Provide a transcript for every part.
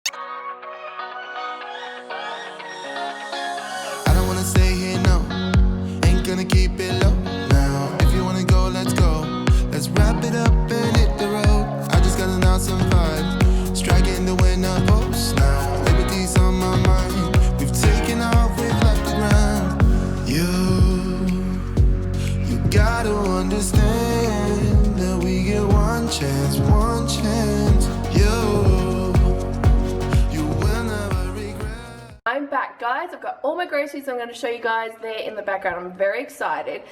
I don't wanna stay here, no. Ain't gonna keep it low now. If you wanna go, let's go. Let's wrap it up and hit the road. I just got an awesome vibe, striking the winner post now. Liberty's on my mind. We've taken off, we've left the ground. You gotta understand that we get one chance, one chance. You will never regret. I'm back, guys. I've got all my groceries. I'm going to show you guys there in the background. I'm very excited.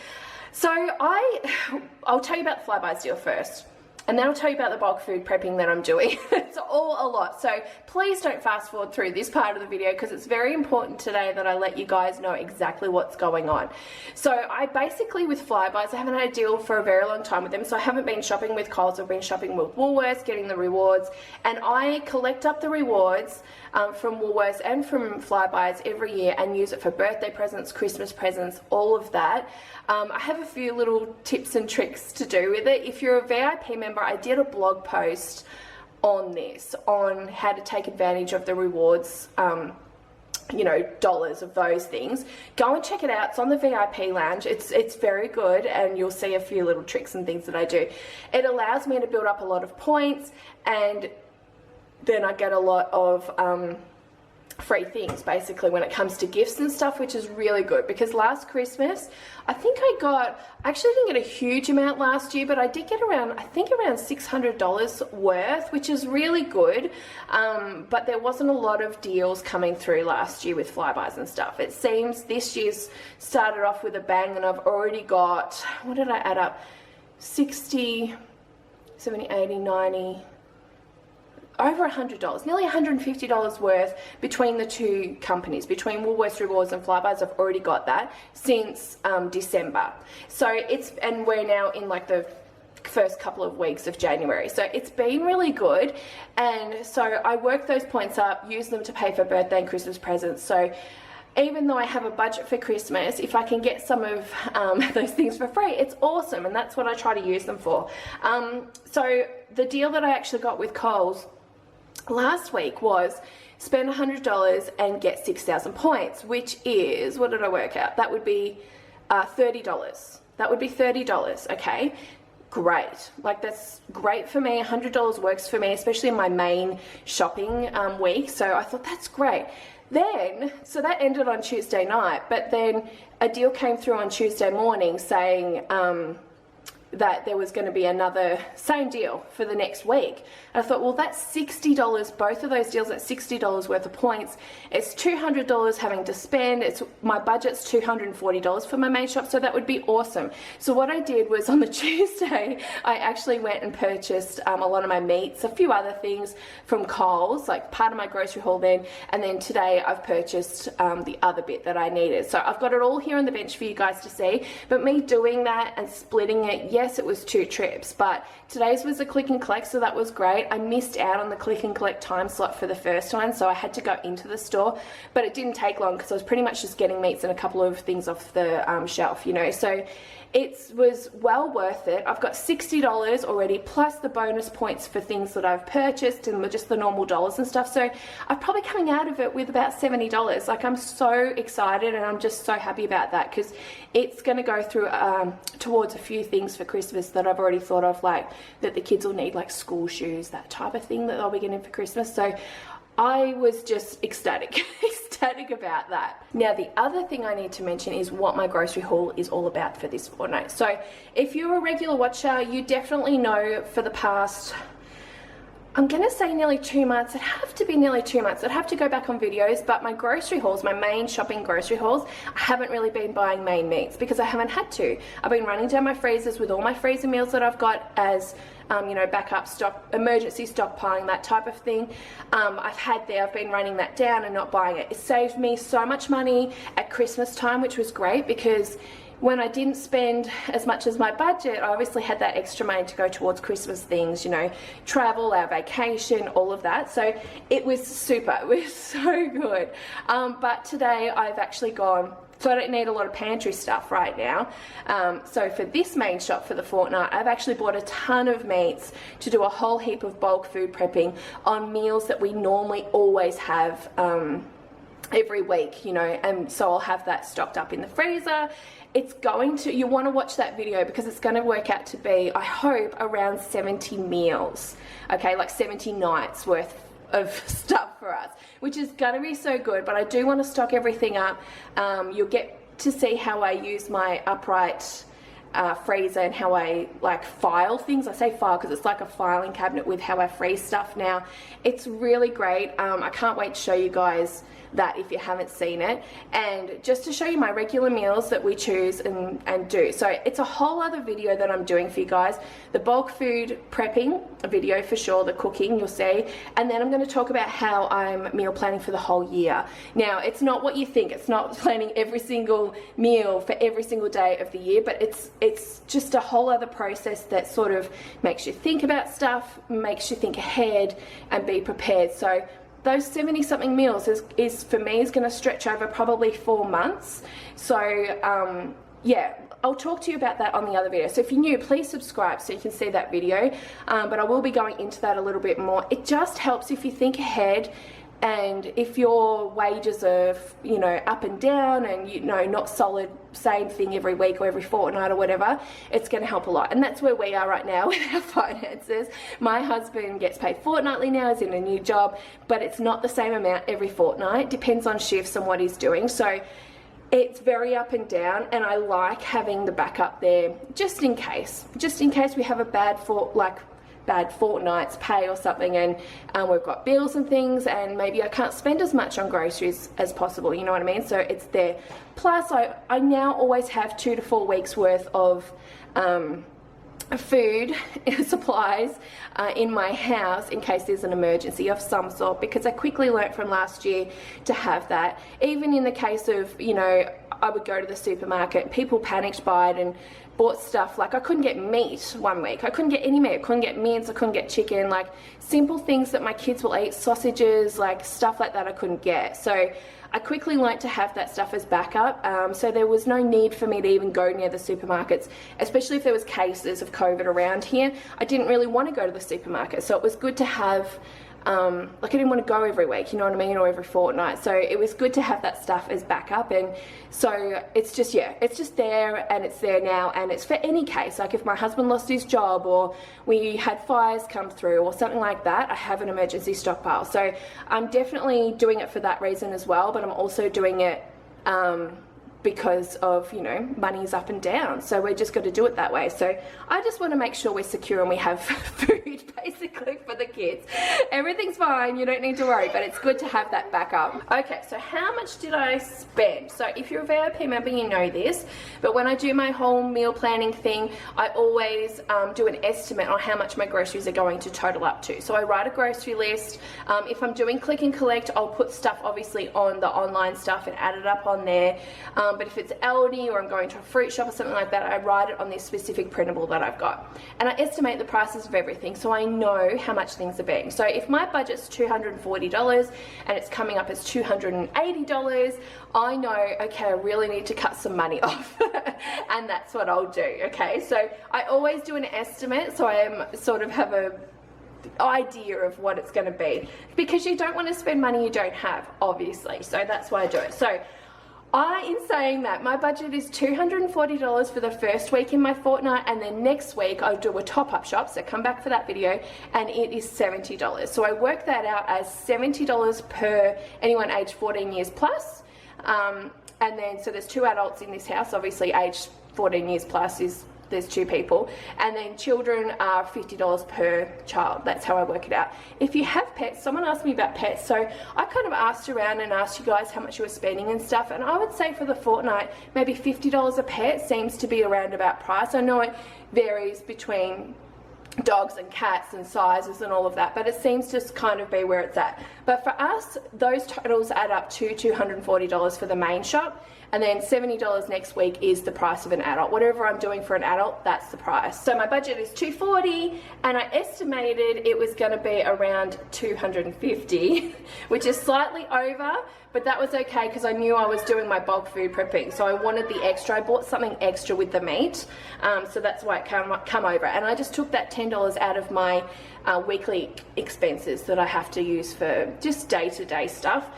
So I'll tell you about the Flybuys deal first, and then I'll tell you about the bulk food prepping that I'm doing. It's all a lot, so please don't fast forward through this part of the video because it's very important today that I let you guys know exactly what's going on. So I basically, with Flybuys, I haven't had a deal for a very long time with them, so I haven't been shopping with Coles. I've been shopping with Woolworths, getting the rewards, and I collect up the rewards from Woolworths and from Flybuys every year and use it for birthday presents, Christmas presents, all of that. I have a few little tips and tricks to do with it. If you're a VIP member, I did a blog post on this, on how to take advantage of the rewards, you know, dollars of those things. Go and check it out. It's on the VIP lounge. It's very good, and you'll see a few little tricks and things that I do. It allows me to build up a lot of points, and then I get a lot of free things basically when it comes to gifts and stuff, which is really good, because last Christmas I actually didn't get a huge amount last year, but I did get around, I think around $600 worth, which is really good. But there wasn't a lot of deals coming through last year with Flybuys and stuff. It seems this year's started off with a bang, and I've already got, what did I add up, 60, 70, 80, 90, over $100, nearly $150 worth between the two companies, between Woolworths Rewards and Flybuys. I've already got that since December. So and we're now in like the first couple of weeks of January. So it's been really good. And so I work those points up, use them to pay for birthday and Christmas presents. So even though I have a budget for Christmas, if I can get some of those things for free, it's awesome. And that's what I try to use them for. So the deal that I actually got with Coles last week was spend $100 and get 6,000 points, which is, what did I work out? That would be $30. That would be $30, okay? Great. Like, that's great for me. $100 works for me, especially in my main shopping week. So I thought, that's great. Then, so that ended on Tuesday night, but then a deal came through on Tuesday morning saying that there was going to be another same deal for the next week. And I thought, well, that's $60, both of those deals at $60 worth of points. It's $200 having to spend. My budget's $240 for my main shop, so that would be awesome. So what I did was on the Tuesday, I actually went and purchased a lot of my meats, a few other things from Coles, like part of my grocery haul then, and then today I've purchased the other bit that I needed. So I've got it all here on the bench for you guys to see, but me doing that and splitting it, yes, it was 2 trips, but today's was a click and collect, so that was great. I missed out on the click and collect time slot for the first one, so I had to go into the store, but it didn't take long because I was pretty much just getting meats and a couple of things off the shelf, you know, so it was well worth it. I've got $60 already, plus the bonus points for things that I've purchased and just the normal dollars and stuff. So I'm probably coming out of it with about $70. Like, I'm so excited, and I'm just so happy about that, because it's going to go through towards a few things for Christmas that I've already thought of, like that the kids will need, like school shoes, that type of thing that they'll be getting for Christmas. So I was just ecstatic, ecstatic about that. Now, the other thing I need to mention is what my grocery haul is all about for this fortnight. So if you're a regular watcher, you definitely know for the past, I'm going to say nearly 2 months. It'd have to be nearly 2 months. I'd have to go back on videos, but my grocery hauls, my main shopping grocery hauls, I haven't really been buying main meats because I haven't had to. I've been running down my freezers with all my freezer meals that I've got as you know, backup stock, emergency stockpiling, that type of thing. I've been running that down and not buying it. It saved me so much money at Christmas time, which was great, because when I didn't spend as much as my budget, I obviously had that extra money to go towards Christmas things, you know, travel, our vacation, all of that. So it was super, it was so good. But today I've actually gone, so I don't need a lot of pantry stuff right now. So for this main shop for the fortnight, I've actually bought a ton of meats to do a whole heap of bulk food prepping on meals that we normally always have every week, you know, and so I'll have that stocked up in the freezer. It's going to, you want to watch that video because it's going to work out to be, I hope, around 70 meals, okay, like 70 nights worth of stuff for us, which is going to be so good. But I do want to stock everything up. You'll get to see how I use my upright freezer and how I like file things. I say file because it's like a filing cabinet with how I freeze stuff now. It's really great. I can't wait to show you guys that if you haven't seen it, and just to show you my regular meals that we choose and do. So it's a whole other video that I'm doing for you guys. The bulk food prepping, a video for sure, the cooking you'll see, and then I'm going to talk about how I'm meal planning for the whole year. Now it's not what you think, it's not planning every single meal for every single day of the year, but it's just a whole other process that sort of makes you think about stuff, makes you think ahead and be prepared. So those 70 something meals is for me is going to stretch over probably 4 months. So yeah, I'll talk to you about that on the other video. So if you're new, please subscribe so you can see that video. But I will be going into that a little bit more. It just helps if you think ahead, and if your wages are, you know, up and down and, you know, not solid, same thing every week or every fortnight or whatever, it's going to help a lot. And that's where we are right now with our finances. My husband gets paid fortnightly now, he's in a new job, but it's not the same amount every fortnight. Depends on shifts and what he's doing. So it's very up and down, and I like having the backup there just in case we have a bad fortnight's pay or something, and we've got bills and things, and maybe I can't spend as much on groceries as possible, you know what I mean? So it's there. Plus I now always have 2 to 4 weeks worth of food supplies in my house in case there's an emergency of some sort, because I quickly learnt from last year to have that. Even in the case of, you know, I would go to the supermarket, people panicked by it and bought stuff like I couldn't get meat one week, I couldn't get any meat, I couldn't get mince, I couldn't get chicken, like simple things that my kids will eat, sausages, like stuff like that I couldn't get. So I quickly learnt to have that stuff as backup, so there was no need for me to even go near the supermarkets, especially if there was cases of COVID around here. I didn't really want to go to the supermarket, so it was good to have like I didn't want to go every week, you know what I mean, or every fortnight. So it was good to have that stuff as backup. And so it's just, yeah, it's just there, and it's there now, and it's for any case. Like if my husband lost his job, or we had fires come through or something like that, I have an emergency stockpile. So I'm definitely doing it for that reason as well, but I'm also doing it because of, you know, money's up and down, so we're just got to do it that way. So I just want to make sure we're secure and we have food basically for the kids. Everything's fine, you don't need to worry, but it's good to have that backup. Okay, so how much did I spend? So if you're a VIP member, you know this, but when I do my whole meal planning thing, I always do an estimate on how much my groceries are going to total up to. So I write a grocery list. If I'm doing click and collect, I'll put stuff obviously on the online stuff and add it up on there. But if it's Aldi or I'm going to a fruit shop or something like that, I write it on this specific printable that I've got. And I estimate the prices of everything, so I know how much things are being. So if my budget's $240 and it's coming up as $280, I know, okay, I really need to cut some money off. And that's what I'll do, okay? So I always do an estimate, so I am sort of have a idea of what it's going to be, because you don't want to spend money you don't have, obviously. So that's why I do it. So in saying that, my budget is $240 for the first week in my fortnight, and then next week I'll do a top-up shop, so come back for that video, and it is $70. So I work that out as $70 per anyone aged 14 years plus, and then so there's 2 adults in this house, obviously aged 14 years plus there's 2 people, and then children are $50 per child. That's how I work it out. If you have pets, someone asked me about pets, so I kind of asked around and asked you guys how much you were spending and stuff, and I would say for the fortnight, maybe $50 a pet seems to be a roundabout price. I know it varies between dogs and cats and sizes and all of that, but it seems to kind of be where it's at. But for us, those totals add up to $240 for the main shop, and then $70 next week is the price of an adult. Whatever I'm doing for an adult, that's the price. So my budget is $240, and I estimated it was going to be around $250, which is slightly over, but that was okay because I knew I was doing my bulk food prepping, so I wanted the extra. I bought something extra with the meat, so that's why it come over. And I just took that $10 out of my weekly expenses that I have to use for just day-to-day stuff.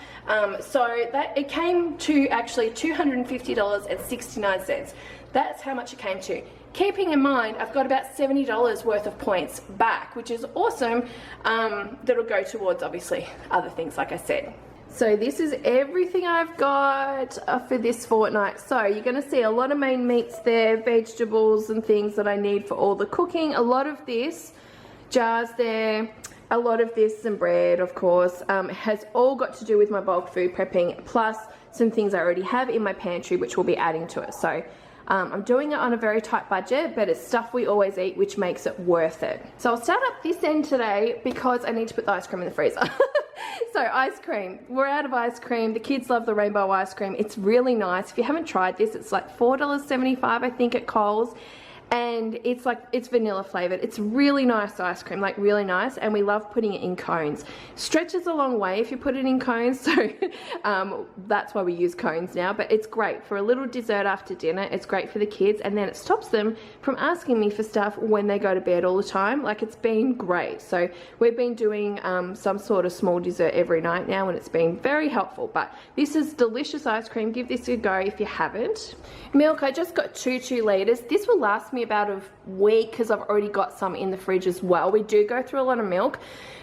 So that it came to actually $250.69. That's how much it came to. Keeping in mind, I've got about $70 worth of points back, which is awesome. That'll go towards, obviously, other things, like I said. So this is everything I've got for this fortnight. So you're going to see a lot of main meats there, vegetables and things that I need for all the cooking. A lot of this, jars there, a lot of this, and bread, of course, has all got to do with my bulk food prepping, plus some things I already have in my pantry, which we'll be adding to it. So I'm doing it on a very tight budget, but it's stuff we always eat, which makes it worth it. So I'll start up this end today because I need to put the ice cream in the freezer. So ice cream, we're out of ice cream. The kids love the rainbow ice cream. It's really nice. If you haven't tried this, it's like $4.75 I think at Coles, and it's like, it's vanilla flavored. It's really nice ice cream, like really nice, and we love putting it in cones. Stretches a long way if you put it in cones, so that's why we use cones now, but it's great for a little dessert after dinner. It's great for the kids, and then it stops them from asking me for stuff when they go to bed all the time. Like, it's been great. So we've been doing some sort of small dessert every night now, and it's been very helpful. But this is delicious ice cream. Give this a go if you haven't. Milk, I just got 2 litres. This will last me about a week because I've already got some in the fridge as well. We do go through a lot of milk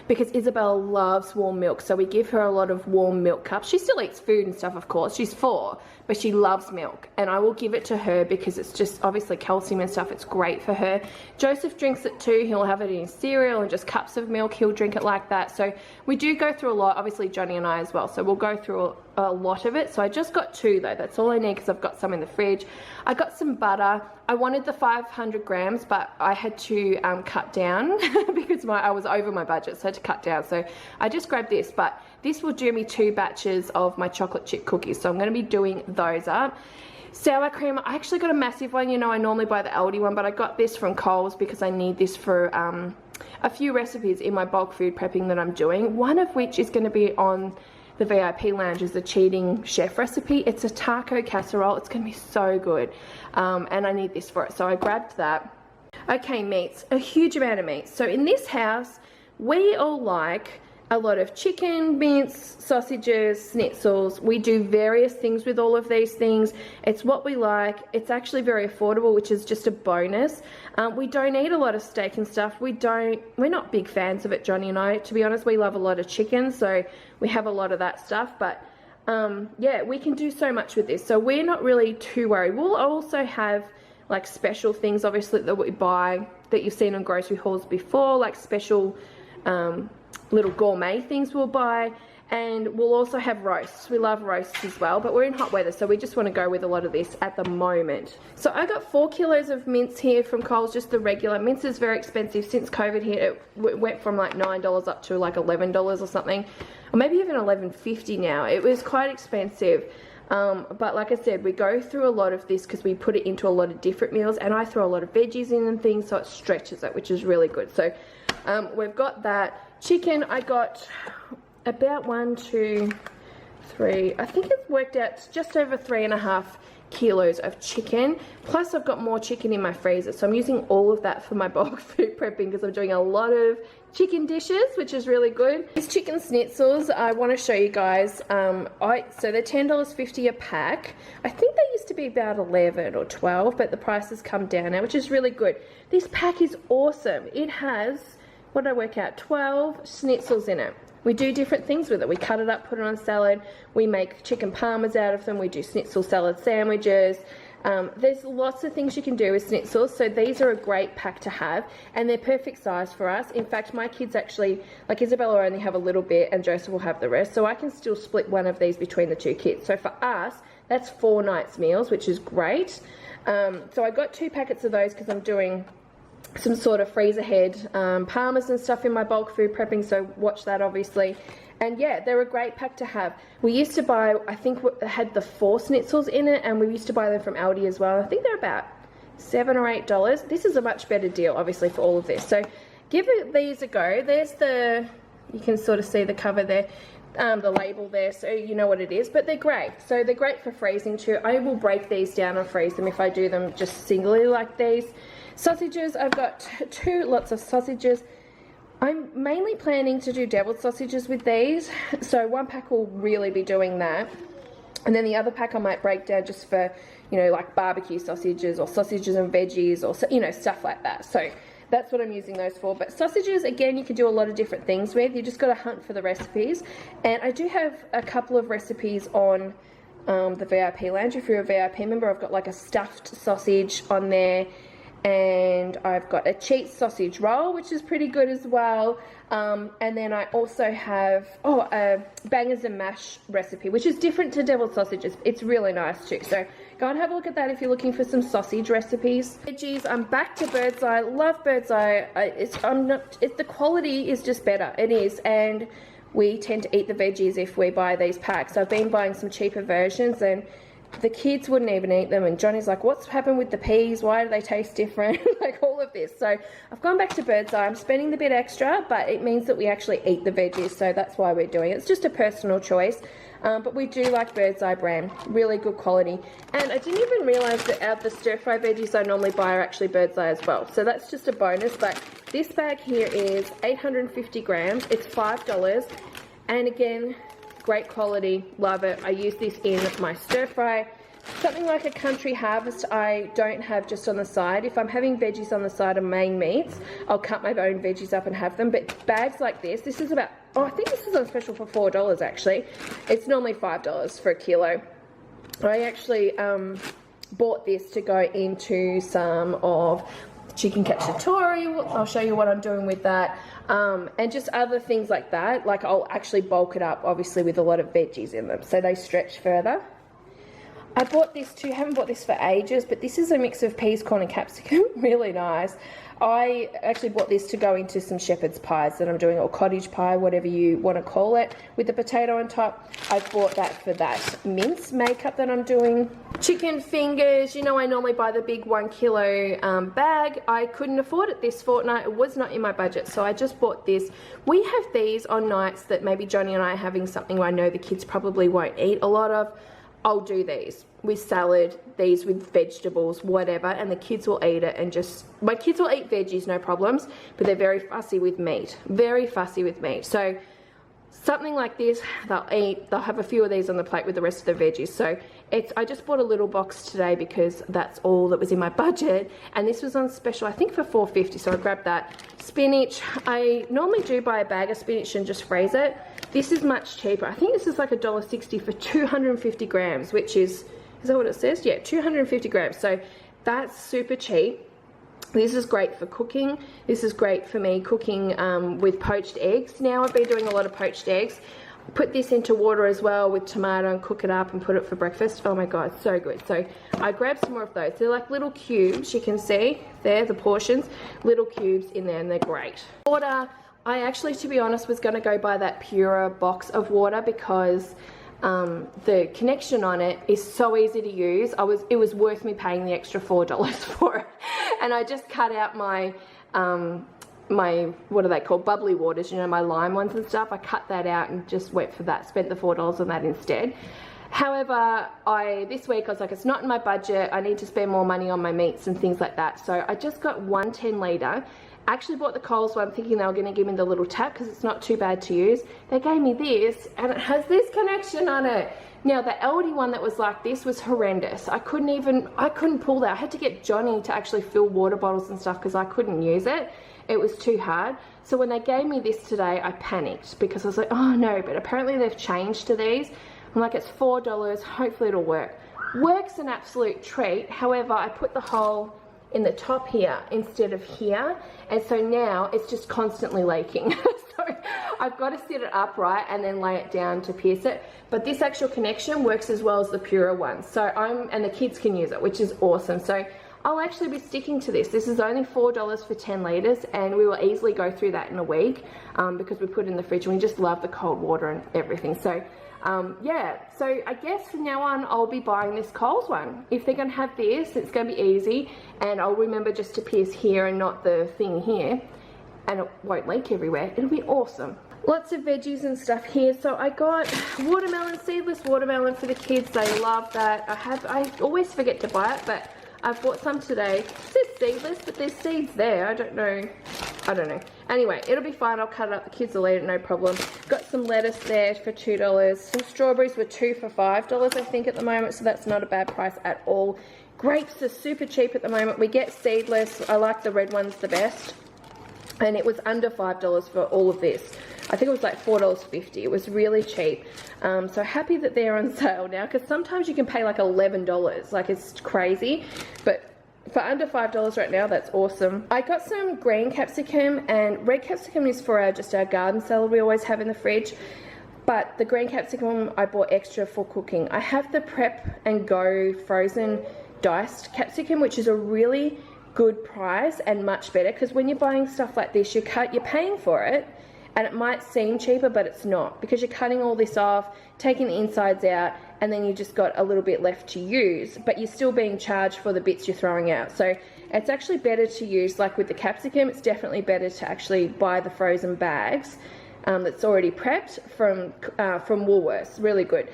because Isabella loves warm milk, so we give her a lot of warm milk cups. She still eats food and stuff, of course. She's 4, but she loves milk, and I will give it to her because it's just obviously calcium and stuff. It's great for her. Joseph drinks it too. He'll have it in his cereal and just cups of milk. He'll drink it like that. So we do go through a lot, obviously Johnny and I as well, so we'll go through a lot of it. So I just got 2 though. That's all I need because I've got some in the fridge. I got some butter. I wanted the 500 grams, but I had to cut down because I was over my budget, so I had to cut down. So I just grabbed this, but this will do me 2 batches of my chocolate chip cookies, so I'm going to be doing those up. Sour cream, I actually got a massive one. You know, I normally buy the Aldi one, but I got this from Coles because I need this for a few recipes in my bulk food prepping that I'm doing, one of which is going to be on the VIP lounge, is a cheating chef recipe. It's a taco casserole. It's going to be so good, and I need this for it, so I grabbed that. Okay, meats, a huge amount of meat. So in this house, we all like a lot of chicken, mince, sausages, schnitzels. We do various things with all of these things. It's what we like. It's actually very affordable, which is just a bonus. We don't eat a lot of steak and stuff. We're not big fans of it, Johnny and I. To be honest, we love a lot of chicken, so we have a lot of that stuff. But yeah, we can do so much with this. So we're not really too worried. We'll also have like special things, obviously, that we buy that you've seen on grocery hauls before, like special little gourmet things we'll buy, and we'll also have roasts. We love roasts as well, but we're in hot weather, so we just want to go with a lot of this at the moment. So I got 4 kilos of mince here from Coles, just the regular. Mince is very expensive. Since COVID hit, it went from like $9 up to like $11 or something, or maybe even $11.50 now. It was quite expensive. But like I said, we go through a lot of this because we put it into a lot of different meals, and I throw a lot of veggies in and things, so it stretches it, which is really good. So we've got that. Chicken, I got about 1, 2, 3, I think it's worked out just over 3.5 kilos of chicken, plus I've got more chicken in my freezer, so I'm using all of that for my bulk food prepping because I'm doing a lot of chicken dishes, which is really good. These chicken schnitzels, I want to show you guys. So they're $10.50 a pack. I think they used to be about 11 or 12, but the price has come down now, which is really good. This pack is awesome. It has, what did I work out, 12 schnitzels in it. We do different things with it. We cut it up, put it on salad. We make chicken parmas out of them. We do schnitzel salad sandwiches. There's lots of things you can do with schnitzels, so these are a great pack to have, and they're perfect size for us. In fact, my kids actually, like Isabella only have a little bit and Joseph will have the rest, so I can still split one of these between the 2 kids. So for us, that's 4 nights meals, which is great. So I got 2 packets of those because I'm doing some sort of freeze ahead parmas and stuff in my bulk food prepping, so watch that obviously. And yeah, they're a great pack to have. We used to buy, I think it had the 4 Schnitzels in it, and we used to buy them from Aldi as well. I think they're about $7 or $8. This is a much better deal, obviously, for all of this. So give these a go. There's the, you can sort of see the cover there, the label there, so you know what it is, but they're great. So they're great for freezing too. I will break these down and freeze them if I do them just singly like these. Sausages, I've got lots of sausages. I'm mainly planning to do deviled sausages with these, so one pack will really be doing that, and then the other pack I might break down just for, you know, like barbecue sausages or sausages and veggies or, you know, stuff like that. So that's what I'm using those for. But sausages, again, you can do a lot of different things with. You just got to hunt for the recipes, and I do have a couple of recipes on the VIP Lounge. If you're a VIP member, I've got like a stuffed sausage on there, and I've got a cheese sausage roll, which is pretty good as well, and then I also have a bangers and mash recipe, which is different to deviled sausages. It's really nice too, so go and have a look at that if you're looking for some sausage recipes. Veggies, I'm back to Bird's Eye. Love Bird's Eye. The quality is just better. It is, and we tend to eat the veggies if we buy these packs. I've been buying some cheaper versions, and the kids wouldn't even eat them, and Johnny's like, what's happened with the peas? Why do they taste different? Like all of this. So I've gone back to Bird's Eye. I'm spending the bit extra, but it means that we actually eat the veggies, so that's why we're doing it. It's just a personal choice, but we do like Bird's Eye brand. Really good quality. And I didn't even realise that the stir-fry veggies I normally buy are actually Bird's Eye as well, so that's just a bonus. But this bag here is 850 grams. It's $5, and again, great quality, love it. I use this in my stir fry. Something like a Country Harvest I don't have just on the side. If I'm having veggies on the side of main meats, I'll cut my own veggies up and have them. But bags like this is about, I think this is on special for $4 actually. It's normally $5 for a kilo. I actually bought this to go into some of chicken cacciatore. I'll show you what I'm doing with that, and just other things like that. Like I'll actually bulk it up, obviously, with a lot of veggies in them, so they stretch further. I bought this too, haven't bought this for ages, but this is a mix of peas, corn and capsicum. Really nice. I actually bought this to go into some shepherd's pies that I'm doing, or cottage pie, whatever you want to call it, with the potato on top. I bought that for that mince makeup that I'm doing. Chicken fingers, you know I normally buy the big 1 kilo bag. I couldn't afford it this fortnight. It was not in my budget, so I just bought this. We have these on nights that maybe Johnny and I are having something I know the kids probably won't eat a lot of. I'll do these with salad, these with vegetables, whatever, and the kids will eat it, and just, my kids will eat veggies, no problems, but they're very fussy with meat, very fussy with meat. So something like this, they'll eat, they'll have a few of these on the plate with the rest of the veggies. So I just bought a little box today because that's all that was in my budget, and this was on special, I think for $4.50, so I grabbed that. Spinach, I normally do buy a bag of spinach and just freeze it. This is much cheaper. I think this is like $1.60 for 250 grams, which is that what it says? Yeah, 250 grams. So that's super cheap. This is great for cooking. This is great for me cooking with poached eggs. Now I've been doing a lot of poached eggs. Put this into water as well with tomato and cook it up and put it for breakfast. Oh my god, so good. So I grabbed some more of those. They're like little cubes, you can see there, the portions, little cubes in there, and they're great. Water, I actually, to be honest, was going to go buy that Pura box of water because the connection on it is so easy to use. It was worth me paying the extra $4 for it. And I just cut out my my, what are they called, bubbly waters, you know, my lime ones and stuff. I cut that out and just went for that, spent the $4 on that instead. However, this week I was like, it's not in my budget, I need to spend more money on my meats and things like that. So I just got one 10 litre. Actually bought the Coles one thinking they were going to give me the little tap because it's not too bad to use. They gave me this and it has this connection on it. Now the Aldi one that was like this was horrendous. I couldn't pull that. I had to get Johnny to actually fill water bottles and stuff because I couldn't use it. It was too hard. So when they gave me this today, I panicked because I was like, oh no, but apparently they've changed to these. I'm like, it's $4, hopefully it'll work. Works an absolute treat. However, I put the hole in the top here instead of here, and so now it's just constantly leaking. So I've got to sit it upright and then lay it down to pierce it. But this actual connection works as well as the Pura one. So and the kids can use it, which is awesome. So I'll actually be sticking to this. This is only $4 for 10 litres, and we will easily go through that in a week because we put it in the fridge and we just love the cold water and everything. So yeah, so I guess from now on I'll be buying this Coles one. If they're going to have this, it's going to be easy, and I'll remember just to pierce here and not the thing here, and it won't leak everywhere. It'll be awesome. Lots of veggies and stuff here. So I got watermelon, seedless watermelon for the kids. They love that. I always forget to buy it, but I've bought some today. It says seedless, but there's seeds there. I don't know. Anyway, it'll be fine. I'll cut it up. The kids will eat it, no problem. Got some lettuce there for $2. Some strawberries were 2 for $5, I think, at the moment, so that's not a bad price at all. Grapes are super cheap at the moment. We get seedless. I like the red ones the best. And it was under $5 for all of this. I think it was like $4.50. It was really cheap. So happy that they're on sale now, because sometimes you can pay like $11. Like, it's crazy. But for under $5 right now, that's awesome. I got some green capsicum, and red capsicum is for just our garden salad we always have in the fridge. But the green capsicum I bought extra for cooking. I have the Prep and Go frozen diced capsicum, which is a really good price and much better, because when you're buying stuff like this, you're paying for it, and it might seem cheaper, but it's not, because you're cutting all this off, taking the insides out, and then you just got a little bit left to use, but you're still being charged for the bits you're throwing out. So it's actually better to use, like with the capsicum, it's definitely better to actually buy the frozen bags that's already prepped from Woolworths. Really good.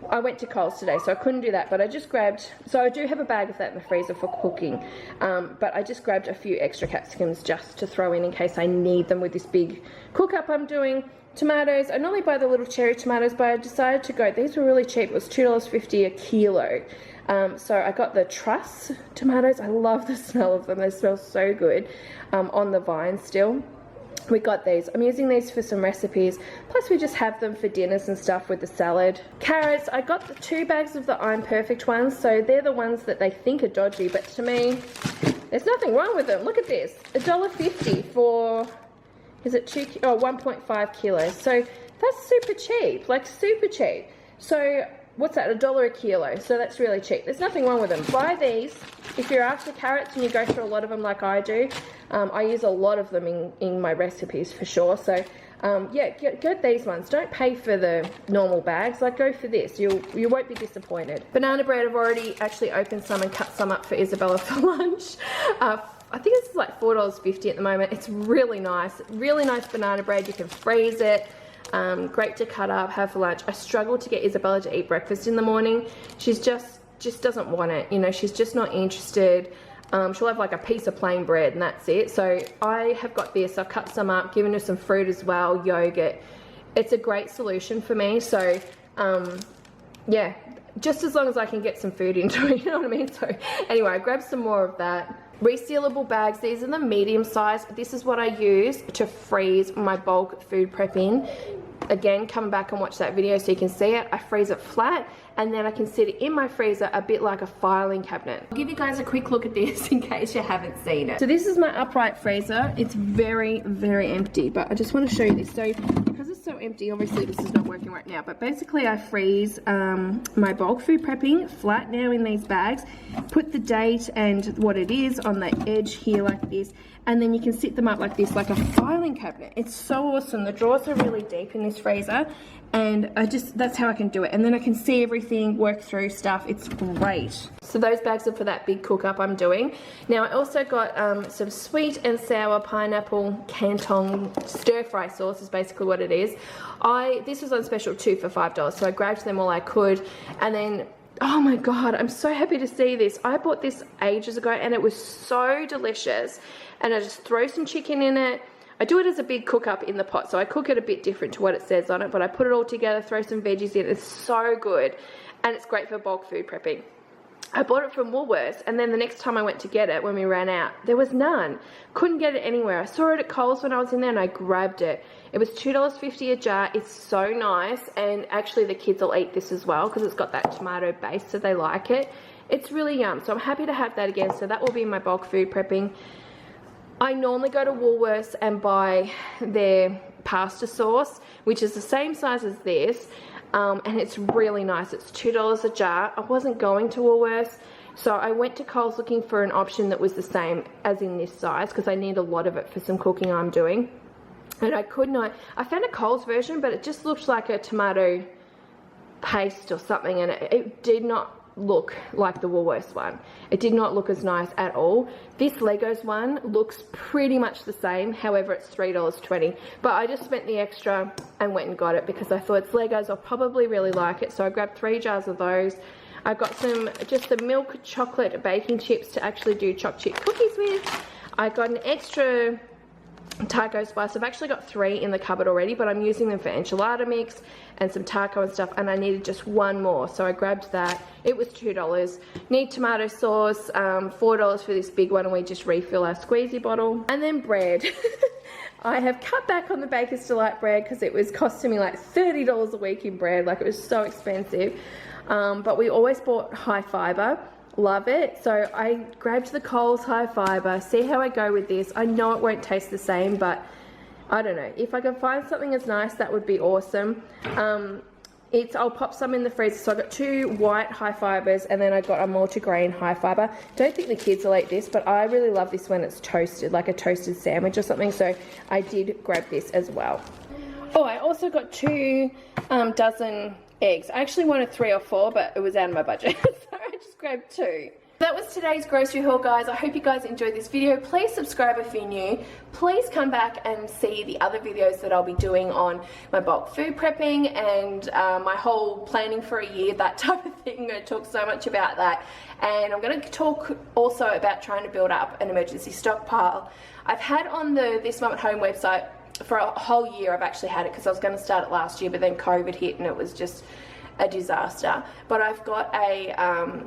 I went to Coles today, so I couldn't do that, but I just grabbed, so I do have a bag of that in the freezer for cooking, but I just grabbed a few extra capsicums just to throw in case I need them with this big cook up I'm doing. Tomatoes, I normally buy the little cherry tomatoes, but I decided to go, these were really cheap. It was $2.50 a kilo. So I got the truss tomatoes. I love the smell of them. They smell so good on the vine still. We got these. I'm using these for some recipes, plus we just have them for dinners and stuff with the salad. Carrots, I got the 2 bags of the I'm Perfect ones, so they're the ones that they think are dodgy, but to me, there's nothing wrong with them. Look at this, $1.50 for, is it 1.5 kilos, so that's super cheap, like super cheap. So what's that, $1 a kilo, so that's really cheap. There's nothing wrong with them. Buy these if you're after carrots and you go through a lot of them like I do. I use a lot of them in my recipes for sure. So yeah, get these ones. Don't pay for the normal bags. Like, go for this. You won't be disappointed. Banana bread, I've already actually opened some and cut some up for Isabella for lunch. I think it's like $4.50 at the moment. It's really nice banana bread. You can freeze it. Great to cut up, have for lunch. I struggle to get Isabella to eat breakfast in the morning. She's just doesn't want it, you know, she's just not interested. She'll have like a piece of plain bread and that's it. So I have got this, I've cut some up, given her some fruit as well, yogurt. It's a great solution for me. So yeah, just as long as I can get some food into it, you know what I mean? So anyway, I grabbed some more of that. Resealable bags, these are the medium size. This is what I use to freeze my bulk food prep in. Again, come back and watch that video so you can see it. I freeze it flat, and then I can sit it in my freezer a bit like a filing cabinet. I'll give you guys a quick look at this in case you haven't seen it. So this is my upright freezer. It's very, very empty, but I just want to show you this. So because it's so empty, obviously this is not working right now, but basically I freeze my bulk food prepping flat now in these bags, put the date and what it is on the edge here like this, and then you can sit them up like this, like a filing cabinet. It's so awesome. The drawers are really deep in this freezer, and that's how I can do it. And then I can see everything, work through stuff. It's great. So those bags are for that big cook up I'm doing. Now I also got some sweet and sour pineapple Canton stir fry sauce is basically what it is. This was on special 2 for $5, so I grabbed them all I could, and then oh my god, I'm so happy to see this. I bought this ages ago and it was so delicious, and I just throw some chicken in it. I do it as a big cook up in the pot, so I cook it a bit different to what it says on it, but I put it all together, throw some veggies in. It's so good, and it's great for bulk food prepping. I bought it from Woolworths, and then the next time I went to get it, when we ran out, there was none. Couldn't get it anywhere. I saw it at Coles when I was in there, and I grabbed it. It was $2.50 a jar. It's so nice, and actually the kids will eat this as well because it's got that tomato base, so they like it. It's really yum, so I'm happy to have that again. So that will be my bulk food prepping. I normally go to Woolworths and buy their pasta sauce, which is the same size as this, and it's really nice. It's $2 a jar. I wasn't going to Woolworths, So I went to Coles looking for an option that was the same as in this size, because I need a lot of it for some cooking I'm doing. And I could not, I found a Coles version, but it just looked like a tomato paste or something, and it did not look like the Woolworths one. It did not look as nice at all. This Legos one looks pretty much the same, however it's $3.20, but I just spent the extra and went and got it because I thought it's Legos, I'll probably really like it. So I grabbed 3 jars of those. I got just the milk chocolate baking chips to actually do choc chip cookies with. I got an extra taco spice. I've actually got 3 in the cupboard already, but I'm using them for enchilada mix and some taco and stuff, and I needed just 1 more, so I grabbed that. It was $2. Need tomato sauce, $4 for this big one, and we just refill our squeezy bottle. And then bread. I have cut back on the Baker's Delight bread because it was costing me like $30 a week in bread. Like, it was so expensive, but we always bought high fiber. Love it. So I grabbed the Coles high fiber. See how I go with this. I know it won't taste the same, but I don't know. If I can find something as nice, that would be awesome. I'll pop some in the freezer. So I got 2 white high fibers, and then I got a multigrain high fiber. Don't think the kids will eat this, but I really love this when it's toasted, like a toasted sandwich or something. So I did grab this as well. Oh, I also got 2 dozen eggs. I actually wanted 3 or 4, but it was out of my budget. So I just grabbed 2. That was today's grocery haul, guys. I hope you guys enjoyed this video. Please subscribe if you're new. Please come back and see the other videos that I'll be doing on my bulk food prepping and my whole planning for a year, that type of thing. I'm going to talk so much about that. And I'm going to talk also about trying to build up an emergency stockpile. I've had on the This Mum at Home website for a whole year. I've actually had it because I was going to start it last year, but then COVID hit and it was just a disaster. But I've got a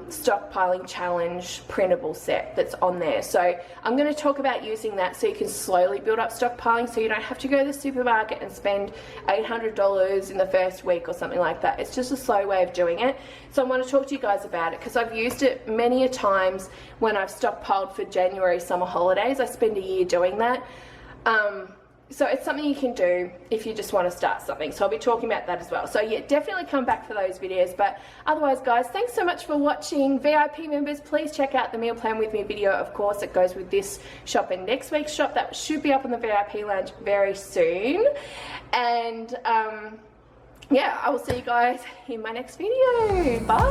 stockpiling challenge printable set that's on there, so I'm going to talk about using that so you can slowly build up stockpiling, so you don't have to go to the supermarket and spend $800 in the first week or something like that. It's just a slow way of doing it. So I want to talk to you guys about it because I've used it many a times when I've stockpiled for January summer holidays. I spend a year doing that. So it's something you can do if you just want to start something. So I'll be talking about that as well. So yeah, definitely come back for those videos. But otherwise, guys, thanks so much for watching. VIP members, please check out the Meal Plan With Me video. Of course, it goes with this shop and next week's shop. That should be up on the VIP lounge very soon. And yeah, I will see you guys in my next video. Bye.